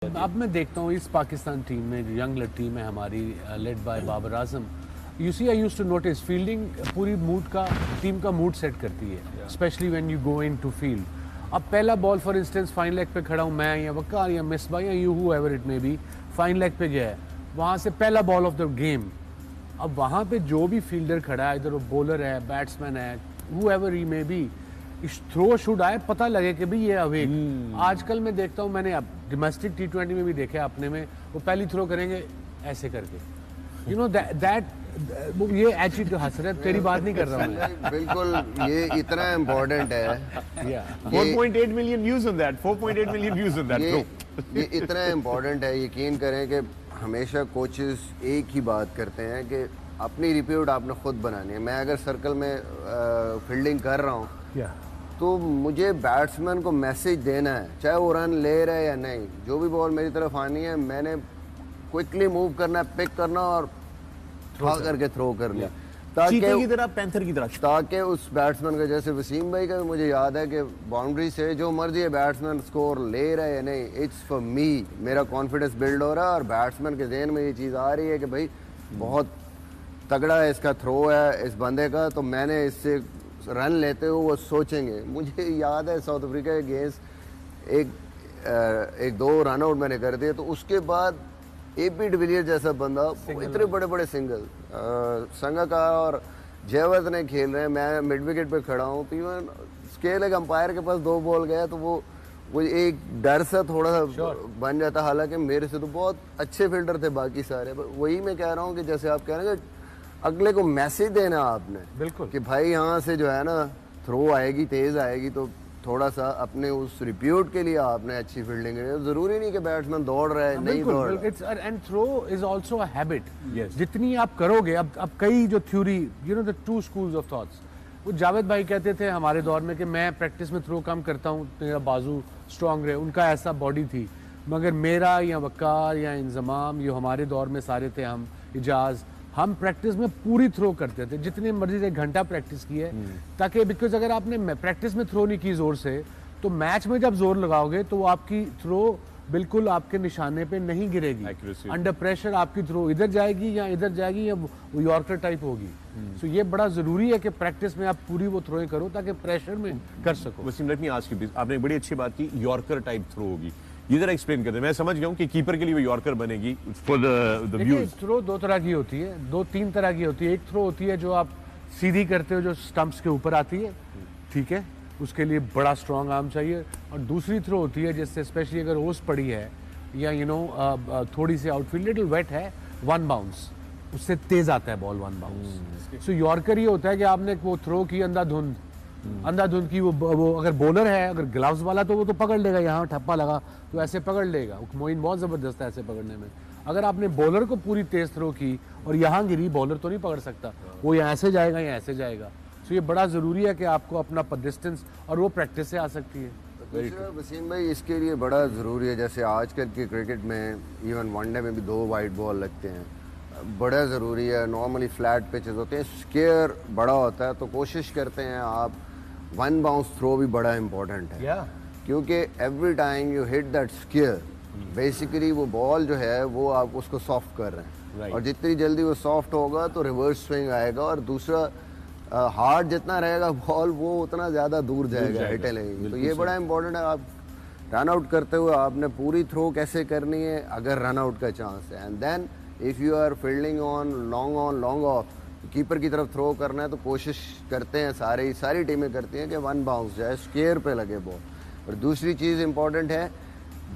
अब मैं देखता हूँ इस पाकिस्तान टीम में जो यंग टीम है हमारी led by Babar Azam, you see I used to notice fielding पूरी मूड का टीम का मूड सेट करती है, specially when you go into field. अब पहला ball for instance fine leg पे खड़ा हूँ मैं या वकार या मिसबा या you whoever it may be, fine leg पे गया है, वहाँ से पहला बॉल ऑफ द गेम। अब वहाँ पे जो भी फील्डर खड़ा है, इधर वो बॉलर है, बैट्समैन है, हूएवर ही मे बी, इस थ्रो शुड आए, पता लगे कि भाई ये अवेक। आजकल मैं देखता हूँ, मैंने अब डोमेस्टिक T20 में भी देखा अपने में, वो पहली थ्रो करेंगे ऐसे करके, यू नो दैट ये एटीट्यूड हंस रहे, तेरी बात नहीं कर रहा हूँ मैं। बिल्कुल, ये इतना इम्पोर्टेंट है। 4.8 million views on that, 4.8 million views on that. ये इतना इम्पोर्टेंट है, यकीन करें कि हमेशा कोचेस एक ही बात करते हैं कि अपनी रिप्यूट आपने खुद बनानी है। मैं अगर सर्कल में फील्डिंग कर रहा हूँ तो मुझे बैट्समैन को मैसेज देना है, चाहे वो रन ले रहा है या नहीं, जो भी बॉल मेरी तरफ आनी है मैंने क्विकली मूव करना है, पिक करना और थ्रो करके थ्रो करना, ताकि की तरह, पैंथर की तरह, ताकि उस बैट्समैन का, जैसे वसीम भाई का भी मुझे याद है कि बाउंड्री से जो मर्जी है बैट्समैन स्कोर ले रहा है या नहीं, इट्स फॉर मी, मेरा कॉन्फिडेंस बिल्ड हो रहा है और बैट्समैन के जहन में ये चीज़ आ रही है कि भाई बहुत तगड़ा है इसका थ्रो है इस बंदे का, तो मैंने इससे रन लेते हुए वो सोचेंगे। मुझे याद है साउथ अफ्रीका के अगेंस्ट एक दो रन आउट मैंने कर दिए, तो उसके बाद AP डिविलियर जैसा बंदा, इतने बड़े बड़े सिंगल संगकारा और जयवर्धने ने खेल रहे हैं, मैं मिड विकेट पे खड़ा हूँ, तो इवन स्केल एक अंपायर के पास 2 बॉल गया तो वो एक डर सा थोड़ा सा बन जाता। हालांकि मेरे से तो बहुत अच्छे फील्डर थे बाकी सारे, वही मैं कह रहा हूँ कि जैसे आप कह रहे हैं अगले को मैसेज देना आपने, बिल्कुल, कि भाई यहाँ से जो है ना थ्रो आएगी, तेज आएगी, तो थोड़ा सा अपने उस रिप्यूट के लिए आपने अच्छी फील्डिंग करनी है। जरूरी नहीं कि बैट्समैन दौड़ रहा है, नहीं दौड़ रहा है। And throw is also a habit, जितनी आप करोगे। अब कई जो theory, you know the 2 schools of thoughts, वो जावेद भाई कहते थे हमारे दौर में कि मैं प्रैक्टिस में थ्रो कम करता हूँ, मेरा बाजू स्ट्रांग रहे, उनका ऐसा बॉडी थी, मगर मेरा या वकार या इंजमाम, ये हमारे दौर में सारे थे, हम इजाज, हम प्रैक्टिस में पूरी थ्रो करते थे, जितनी मर्जी 1 घंटा प्रैक्टिस की है, ताकि बिकॉज अगर आपने प्रैक्टिस में थ्रो नहीं की जोर से, तो मैच में जब जोर लगाओगे तो वो आपकी थ्रो बिल्कुल आपके निशाने पे नहीं गिरेगी, अंडर प्रेशर आपकी थ्रो इधर जाएगी या इधर जाएगी या वो यॉर्कर टाइप होगी। सो ये बड़ा जरूरी है कि प्रैक्टिस में आप पूरी वो थ्रोएं करो ताकि प्रेशर में कर सको। Wasim, let me ask you, आपने बड़ी अच्छी बात की, यॉर्कर टाइप थ्रो होगी, ये जरा एक्सप्लेन कर दे। मैं समझ गया हूँ कि कीपर के लिए वो यॉर्कर बनेगी फॉर द व्यूज। थ्रो 2 तरह की होती है, 2-3 तरह की होती है। एक थ्रो होती है जो आप सीधी करते हो, जो स्टंप्स के ऊपर आती है, ठीक है, उसके लिए बड़ा स्ट्रॉन्ग आर्म चाहिए। और दूसरी थ्रो होती है जिससे स्पेशली अगर ओस पड़ी है या थोड़ी सी आउटफील्ड लिटिल वेट है, 1 बाउंस, उससे तेज आता है बॉल 1 बाउंस। सो यॉर्कर ये होता है कि आपने वो थ्रो की अंधाधुंध की, वो अगर बॉलर है, अगर ग्लव्स वाला तो वो तो पकड़ लेगा, यहाँ ठप्पा लगा तो ऐसे पकड़ लेगा, मोइन बहुत ज़बरदस्त है ऐसे पकड़ने में। अगर आपने बॉलर को पूरी तेज थ्रो की और यहाँ गिरी, बॉलर तो नहीं पकड़ सकता, वो यहाँ ऐसे जाएगा या ऐसे जाएगा। तो ये बड़ा ज़रूरी है कि आपको अपना डिस्टेंस, और वो प्रैक्टिस से आ सकती है। वसीम भाई, इसके लिए बड़ा ज़रूरी है, जैसे आजकल के क्रिकेट में इवन वनडे में भी 2 वाइड बॉल लगते हैं, बड़ा ज़रूरी है। नॉर्मली फ्लैट पिचेस होते हैं, स्केयर बड़ा होता है, तो कोशिश करते हैं आप 1 बाउंस थ्रो भी बड़ा इंपॉर्टेंट है, क्योंकि every time you hit that square, basically वो बॉल जो है वो आप उसको सॉफ्ट कर रहे हैं, और जितनी जल्दी वो सॉफ्ट होगा तो रिवर्स स्विंग आएगा, और दूसरा हार्ड जितना रहेगा बॉल वो उतना ज़्यादा दूर जाएगा, हिटें लगेंगी। तो ये बड़ा इंपॉर्टेंट है। आप रन आउट करते हुए आपने पूरी थ्रो कैसे करनी है अगर रन आउट का चांस है, and then if you are fielding on long off, keeper की तरफ थ्रो करना है, तो कोशिश करते हैं सारी टीमें करती हैं कि 1 बाउंस जाए, स्केयर पे लगे बॉल। और दूसरी चीज़ इंपॉर्टेंट है,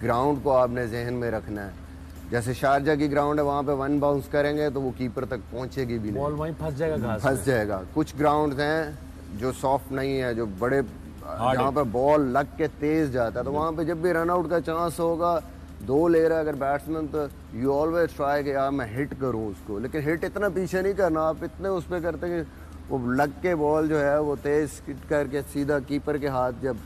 ग्राउंड को आपने जहन में रखना है। जैसे शारजा की ग्राउंड है, वहाँ पे 1 बाउंस करेंगे तो वो कीपर तक पहुँचेगी भी नहीं, बॉल वहीं फंस जाएगा। कुछ ग्राउंड हैं जो सॉफ्ट नहीं है, जो बड़े जहाँ पर बॉल लग के तेज जाता है, तो वहाँ पे जब भी रन आउट का चांस होगा, 2 ले रहा है अगर बैट्समैन, तो यू ऑलवेज ट्राई कि यार मैं हिट करूँ उसको, लेकिन हिट इतना पीछे नहीं करना, आप इतने उस पर करते कि वो लग के बॉल जो है वो तेज हिट करके सीधा कीपर के हाथ, जब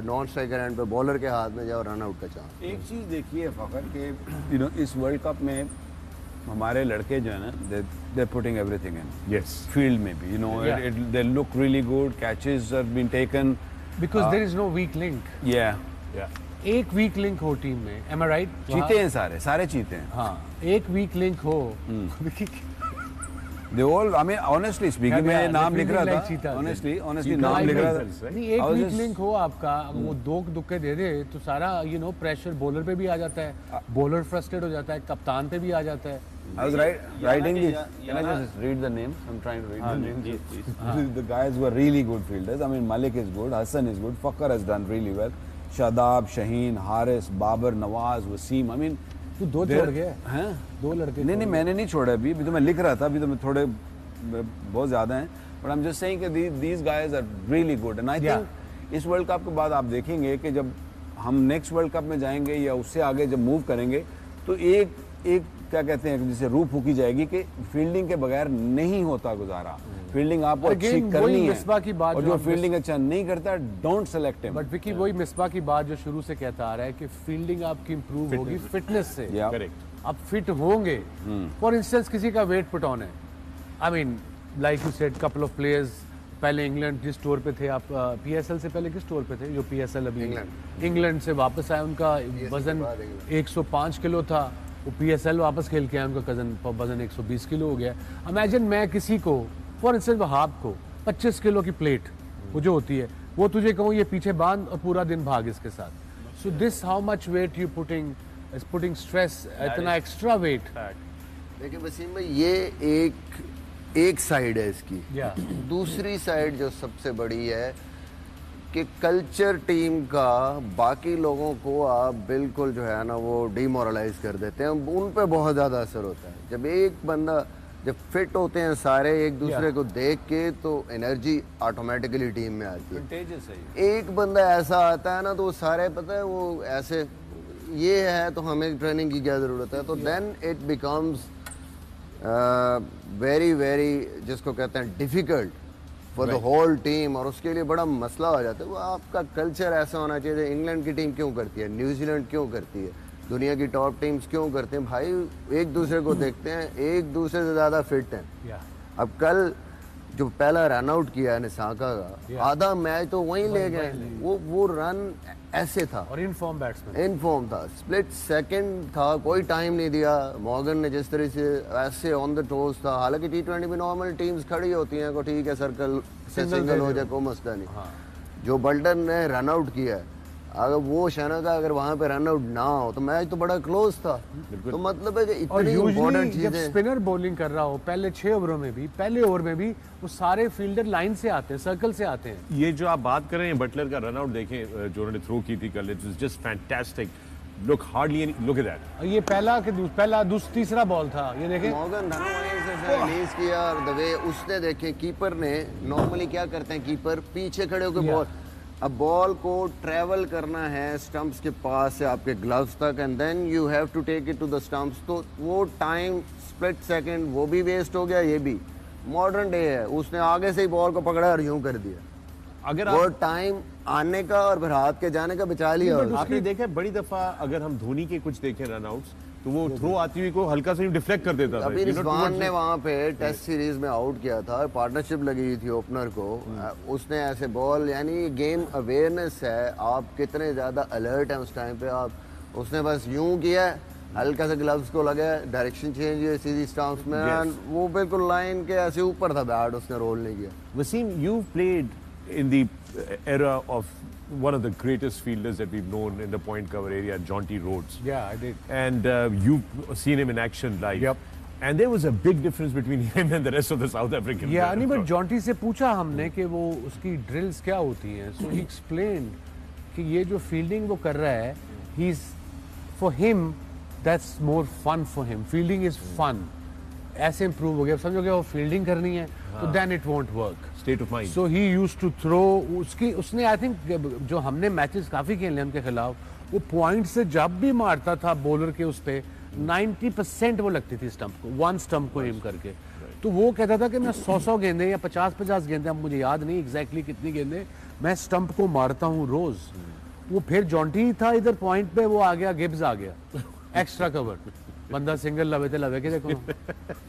नॉन स्ट्राइकर एंड पे बॉलर के हाथ में जाओ, रन आउट का चांस। एक चीज़ देखिए फ़खर के इस वर्ल्ड कप में हमारे लड़के जो है ना, they putting everything in, field में भी, they look really good, catches have been taken because there is no weak link. एक वीक लिंक हो टीम में, एम आई राइट? चीते हैं सारे चीते हैं। हाँ, एक वीक लिंक हो। They all, I mean, honestly speaking, मैं नाम लिख रहा था, honestly नाम लिख रहा था। नहीं, एक वीक लिंक हो आपका, वो दो दुक्के दे दे तो सारा प्रेशर बॉलर पे भी आ जाता है, बॉलर फ्रस्ट्रेट हो जाता है, कप्तान पे भी आ जाता है। I was writing this. Can I just read the names? I'm trying to read the names. The guys were really good fielders. I mean, Malik is good, Hassan is good, Fakhar has done really well. Shadab, Shaheen, Haris, Babar, Nawaz, Wasim. I mean, तू दो छोड़ गया हैं? दो लड़के नहीं मैंने नहीं छोड़ा अभी तो मैं लिख रहा था, अभी तो मैं थोड़े बहुत ज़्यादा हैं, but I am just saying कि these guys are really good and I think इस वर्ल्ड कप के बाद आप देखेंगे कि जब हम नेक्स्ट वर्ल्ड कप में जाएंगे या उससे आगे जब मूव करेंगे तो एक क्या कहते हैं जिसे रूह फूकी जाएगी कि फील्डिंग के बगैर नहीं होता गुजारा, फील्डिंग आपको अच्छी करनी है की बात, और जो फील्डिंग अच्छा नहीं करता don't select him. But Vicky वही मिसबा की बात जो शुरू से कहता आ रहा है कि फील्डिंग आपकी इंप्रूव होगी फिटनेस से। करेक्ट, आप फिट होंगे। फॉर इंस्टेंस किसी का वेट पुट ऑन है, I mean like you said couple of players, पहले इंग्लैंड जिस टूर पे थे आप, पीएसएल से पहले किस टूर पे थे? जो पीएसएल अभी इंग्लैंड से वापस आया, उनका वजन 105 किलो था, वो पीएसएल वापस खेल के आया, उनका वजन 120 किलो हो गया। इमेजिन मैं किसी को फॉर इंस्टेंस वहाब को 25 किलो की प्लेट वो जो होती है वो तुझे कहूँ ये पीछे बांध और पूरा दिन भाग इसके साथ। So this how much weight you putting stress, इतना एक्स्ट्रा वेट। देखिए वसीम भाई, ये एक साइड है इसकी। दूसरी साइड जो सबसे बड़ी है कि कल्चर टीम का बाकी लोगों को आप बिल्कुल जो है ना वो डिमोरलाइज कर देते हैं, उन पे बहुत ज़्यादा असर होता है। जब एक बंदा जब फिट होते हैं सारे एक दूसरे को देख के तो एनर्जी ऑटोमेटिकली टीम में आती है। एक बंदा ऐसा आता है ना तो वो सारे पता है वो ऐसे ये है तो हमें ट्रेनिंग की क्या ज़रूरत है, तो then it becomes very very जिसको कहते हैं difficult for the whole team, और उसके लिए बड़ा मसला हो जाता है। वो आपका कल्चर ऐसा होना चाहिए। इंग्लैंड की टीम क्यों करती है, न्यूजीलैंड क्यों करती है, दुनिया की टॉप टीम्स क्यों करते हैं भाई, एक दूसरे को देखते हैं, एक दूसरे से ज़्यादा फिट हैं। अब कल जो पहला रन आउट किया है निसाका का, आधा मैच तो वहीं ले गए, वो रन ऐसे था और इनफॉर्म बैट्समैन, इनफॉर्म था, स्प्लिट सेकंड था, कोई टाइम नहीं दिया। मॉर्गन ने जिस तरह से ऐसे ऑन द टोज था, हालांकि टी20 में नॉर्मल टीम्स खड़ी होती हैं को ठीक है सर्कल से सिंगल हो जाए कोई मसला नहीं। जो बल्टन ने रन आउट किया है, अगर वो शना का अगर वहां पे रन आउट ना हो तो मैच तो बड़ा क्लोज था। तो मतलब है कि इतनी इंपॉर्टेंट चीजें, जब स्पिनर बॉलिंग कर रहा हो पहले 6 ओवरों में भी, पहले ओवर में भी वो सारे फील्डर लाइन से आते हैं, सर्कल से आते हैं। ये जो आप बात कर रहे हैं बटलर का रन आउट देखें जो उन्होंने थ्रो की थी कल, it was just fantastic. Look hardly look at that. ये पहला तीसरा बॉल था, ये देखें मॉर्गन से रिलीज किया और द वे उसने देखे कीपर ने, नॉर्मली क्या करते हैं कीपर पीछे खड़े होकर बॉल, अब बॉल को ट्रैवल करना है स्टंप्स के पास से आपके ग्लव्स तक and then you have to take it to the stumps, तो वो टाइम स्प्लिट सेकंड वो भी वेस्ट हो गया, ये भी मॉडर्न डे है। उसने आगे से ही बॉल को पकड़ा और यूं कर दिया। अगर वो टाइम आने का और फिर हाथ के जाने का बचा लिया। आपने देखा बड़ी दफा अगर हम धोनी के कुछ देखें रन आउट्स तो वो थ्रो आती हुई को हल्का सा डिफ्लेक्ट कर देता था। अभी रिजवान ने वहां पे टेस्ट सीरीज में आउट किया था, पार्टनरशिप लगी हुई थी ओपनर को, उसने ऐसे बॉल, यानी गेम अवेयरनेस है, आप कितने ज्यादा अलर्ट हैं उस टाइम पे। आप उसने बस यूं किया, हल्का सा ग्लव्स को लगा, डायरेक्शन चेंज हुई सीधी स्टंप्स में, वो बिल्कुल लाइन के ऐसे ऊपर था बैट, उसने रोल नहीं किया। Wasim, you played in the era of one of the greatest fielders that we've known in the point cover area, Jonty Rhodes. Yeah, I did. And you've seen him in action live. Yep. And there was a big difference between him and the rest of the South African. Yeah, नहीं, but Jonty से पूछा हमने कि वो उसकी drills क्या होती हैं, so he explained कि ये जो fielding वो कर रहा है, he's for him that's more fun for him. Fielding is fun. ऐसे improve हो गया, समझो कि वो fielding करनी है, तो then it won't work. State of mind. So he used to throw, उसने I think जो हमने मैचेस काफी खेले उनके खिलाफ, वो पॉइंट से जब भी मारता था बॉलर के उस पे 90% वो लगती थी स्टंप को, वन स्टंप को एम करके। तो वो कहता था कि मैं 100 गेंदे या 50 गेंदे, अब मुझे याद नहीं एग्जैक्टली कितनी गेंदे, मैं स्टंप को मारता हूँ रोज। वो फिर जॉन्टी था इधर पॉइंट पे, वो आ गया, गिब्स आ गया एक्स्ट्रा कवर, बंदा सिंगल लवे के देखो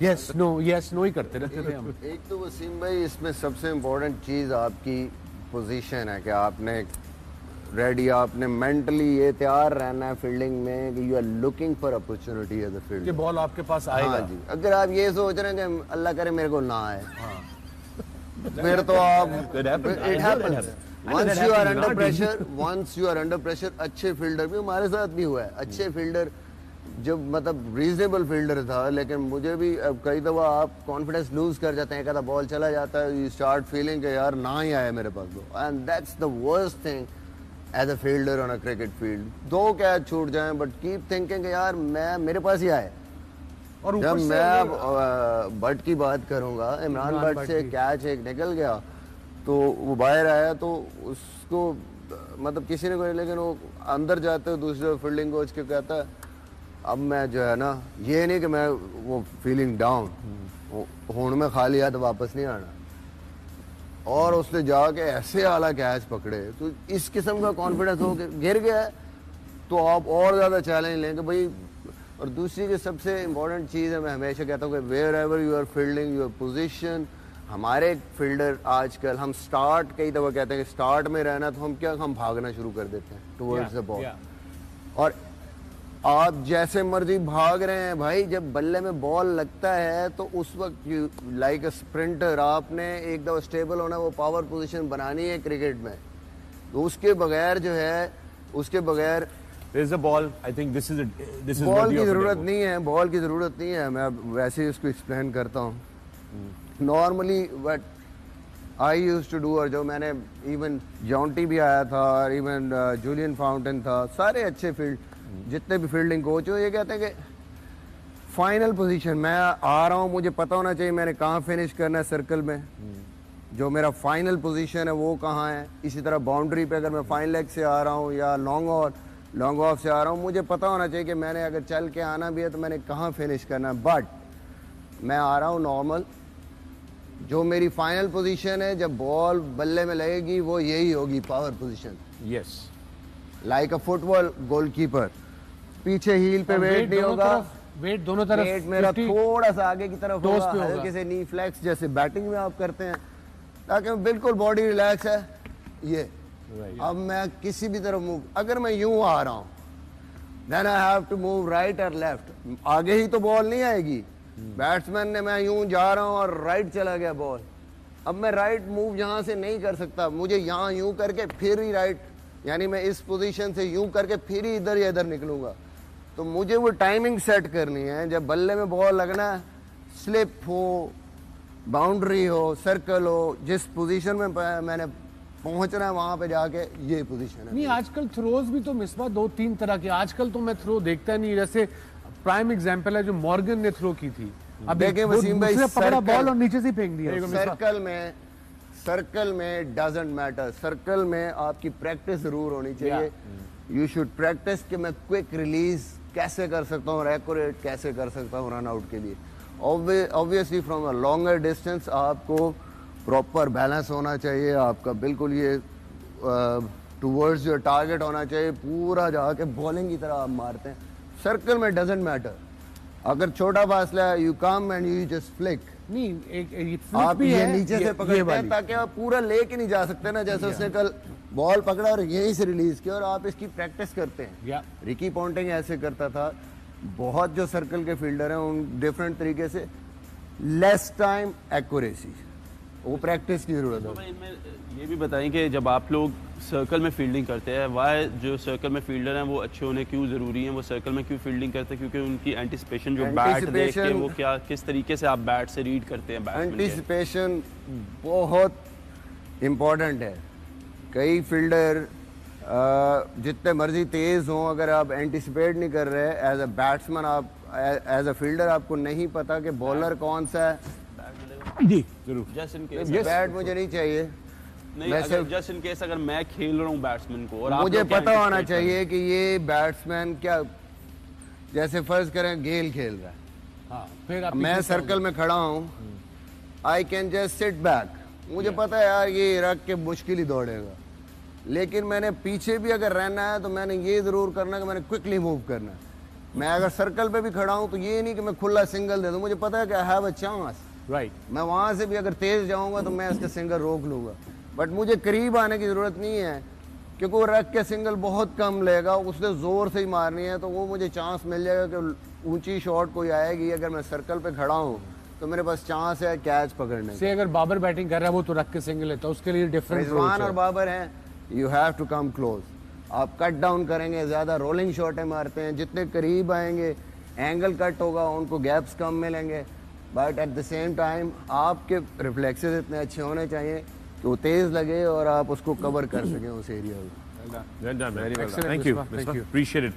यस नो ही करते रहते थे हम। एक तो वसीम भाई इसमें सबसे इम्पोर्टेंट चीज़ आपकी पोजीशन है कि आपने रेडी, आपने मेंटली ये तैयार रहना है फील्डिंग में कि you are looking for opportunity as a कि फील्डर। बॉल आपके पास आएगा। हाँ जी, अगर आप ये सोच रहे हैं कि अल्लाह करे मेरे को ना आए, फिर तो आप it happens. Once you are under pressure, once you are under pressure, अच्छे फील्डर भी, हमारे साथ भी हुआ है, अच्छे फील्डर जब मतलब रीजनेबल फील्डर था, लेकिन मुझे भी अब कई दफ़ा आप कॉन्फिडेंस लूज कर जाते हैं, एक आधा बॉल चला जाता है, यू स्टार्ट फीलिंग कि यार ना ही आया मेरे पास दो, and that's the worst thing as a fielder on a cricket field. 2 catch छूट जाएं बट कीप थिंकिंग यार मैं मेरे पास ही आए। और जब ऊपर से मैं भट्ट की बात करूंगा, इमरान भट्ट से कैच एक निकल गया तो वो बाहर आया तो उसको मतलब किसी ने कोई, लेकिन वो अंदर जाते हुए दूसरे फील्डिंग कोच के कहता है अब मैं जो है ना, ये नहीं कि मैं वो फीलिंग डाउन होने में खाली हाथ वापस नहीं आना, और उसने जाके ऐसे आला कैच पकड़े। तो इस किस्म का कॉन्फिडेंस हो के गिर गया है तो आप और ज़्यादा चैलेंज लेंगे भाई। और दूसरी की सबसे इम्पोर्टेंट चीज़ है, मैं हमेशा कहता हूँ कि wherever you are fielding your position. हमारे फील्डर आजकल हम स्टार्ट कई दफ़ा कहते हैं कि स्टार्ट में रहना, तो हम भागना शुरू कर देते हैं टुवर्ड्स द बॉल, और आप जैसे मर्जी भाग रहे हैं भाई, जब बल्ले में बॉल लगता है तो उस वक्त लाइक अ स्प्रिंटर आपने एक दफ़ा स्टेबल होना, वो पावर पोजीशन बनानी है क्रिकेट में, तो उसके बगैर जो है, उसके बगैर ball I think this is ball की ज़रूरत नहीं है, बॉल की ज़रूरत नहीं है। मैं वैसे ही उसको एक्सप्लेन करता हूँ normally but I use to do, और जो मैंने इवन जॉन्टी भी आया था और इवन जूलियन फाउंटेन था, सारे अच्छे फील्ड जितने भी फील्डिंग कोच हो, ये कहते हैं कि फाइनल पोजीशन मैं आ रहा हूँ, मुझे पता होना चाहिए मैंने कहाँ फिनिश करना है सर्कल में, जो मेरा फाइनल पोजीशन है वो कहाँ है। इसी तरह बाउंड्री पे अगर मैं फाइन लेग से आ रहा हूँ या लॉन्ग ऑफ से आ रहा हूँ, मुझे पता होना चाहिए कि मैंने अगर चल के आना भी है तो मैंने कहाँ फिनिश करना है। बट मैं आ रहा हूँ नॉर्मल, जो मेरी फाइनल पोजीशन है जब बॉल बल्ले में लगेगी वो यही होगी पावर पोजीशन। यस, लाइक अ फुटबॉल गोलकीपर, पीछे हील पे वेट नहीं होगा, वेट दोनों तरफ, वेट मेरा थोड़ा सा आगे की तरफ टोस होगा, पे होगा। हल्के से नी फ्लेक्स जैसे बैटिंग में आप करते हैं, ताकि बिल्कुल बॉडी रिलैक्स है। ये अब मैं किसी भी तरफ मूव, अगर मैं यूं आ रहा हूं then I have to move right और लेफ्ट, आगे ही तो बॉल नहीं आएगी। बैट्समैन ने, मैं यूं जा रहा हूं और राइट चला गया बॉल, अब मैं राइट मूव यहां से नहीं कर सकता, मुझे यहां यूं करके फिर ही राइट, यानी मैं इस पोजीशन से यूं करके फिर ही इधर या इधर निकलूंगा। तो मुझे वो टाइमिंग सेट करनी है, जब बल्ले में बॉल लगना है, स्लिप हो, बाउंड्री हो, सर्कल हो, जिस पोजीशन में मैंने पहुंचना है वहां पे जाके ये पोजीशन है। नहीं, आजकल थ्रोज भी तो मिसबा 2-3 तरह के, आजकल तो मैं थ्रो देखता नहीं, जैसे प्राइम एग्जांपल है जो मॉर्गन ने थ्रो की थी, अब देखें वसीम भाई, पकड़ा बॉल और नीचे से फेंक दिया। सर्कल में डजंट मैटर, सर्कल में आपकी प्रैक्टिस जरूर होनी चाहिए। यू शुड प्रैक्टिस कि मैं क्विक रिलीज कैसे कर सकता हूँ और एक्यूरेट कैसे कर सकता हूँ रन आउट के लिए। Obviously from a longer distance आपको प्रॉपर बैलेंस होना चाहिए, आपका बिल्कुल ये टूवर्ड्स योर टारगेट होना चाहिए, पूरा जाके बॉलिंग की तरह आप मारते हैं। सर्कल में डजंट मैटर, अगर छोटा फासला है you come and you just flick. नहीं, एक आप भी ये है, नीचे से पकड़ते हैं ताकि आप पूरा लेके नहीं जा सकते ना, जैसे उसने कल बॉल पकड़ा और यहीं से रिलीज किया, और आप इसकी प्रैक्टिस करते हैं। रिकी पॉन्टिंग ऐसे करता था, बहुत जो सर्कल के फील्डर हैं उन डिफरेंट तरीके से, लेस टाइम एक्यूरेसी, वो प्रैक्टिस की जरूरत है। ये भी बताएं कि जब आप लोग सर्कल में फील्डिंग करते हैं, वाई जो सर्कल में फील्डर हैं वो अच्छे होने क्यों ज़रूरी हैं, वो सर्कल में क्यों फील्डिंग करते हैं? क्योंकि उनकी एंटिसिपेशन जो बैट देख के वो क्या किस तरीके से आप बैट से रीड करते हैं? एंटिसिपेशन बहुत इम्पोर्टेंट है। कई फील्डर जितने मर्जी तेज़ हों, अगर आप एंटिसिपेट नहीं कर रहे एज अ बैट्समैन, आप एज अ फील्डर आपको नहीं पता कि बॉलर कौन सा है। जी जरूर, जस्ट इन केस बैट मुझे नहीं चाहिए, नहीं, अगर जस्ट इन केस अगर मैं खेल रहा हूँ बैट्समैन को और मुझे पता होना चाहिए कि ये बैट्समैन क्या, जैसे फर्ज करें गेल खेल रहा है, हाँ, फिर आप मैं सर्कल में खड़ा हूँ, I can just sit back, मुझे पता है यार ये रख के मुश्किल ही दौड़ेगा, लेकिन मैंने पीछे भी अगर रहना है तो मैंने ये जरूर करना कि मैंने क्विकली मूव करना है। मैं अगर सर्कल पे भी खड़ा हूँ तो ये नहीं कि मैं खुला सिंगल दे दूँ, मुझे पता है कि I have a chance, right, मैं वहां से भी अगर तेज जाऊंगा तो मैं इसका सिंगल रोक लूंगा, बट मुझे करीब आने की जरूरत नहीं है। क्योंकि वो रख के सिंगल बहुत कम लेगा, उसने जोर से ही मारनी है, तो वो मुझे चांस मिल जाएगा कि ऊंची शॉट कोई आएगी, अगर मैं सर्कल पे खड़ा हूँ तो मेरे पास चांस है कैच पकड़ने से। अगर बाबर बैटिंग कर रहा है वो तो रख के सिंगल लेता है, उसके लिए डिफरेंट रिजवान और बाबर हैं, you have to come close. आप कट डाउन करेंगे, ज़्यादा रोलिंग शॉटें मारते हैं, जितने करीब आएंगे एंगल कट होगा, उनको गैप्स कम मिलेंगे, but at the same time आपके रिफ्लेक्सेस इतने अच्छे होने चाहिए कि वो तेज़ लगे और आप उसको कवर कर सकें उस एरिया में। Thank you, appreciate it.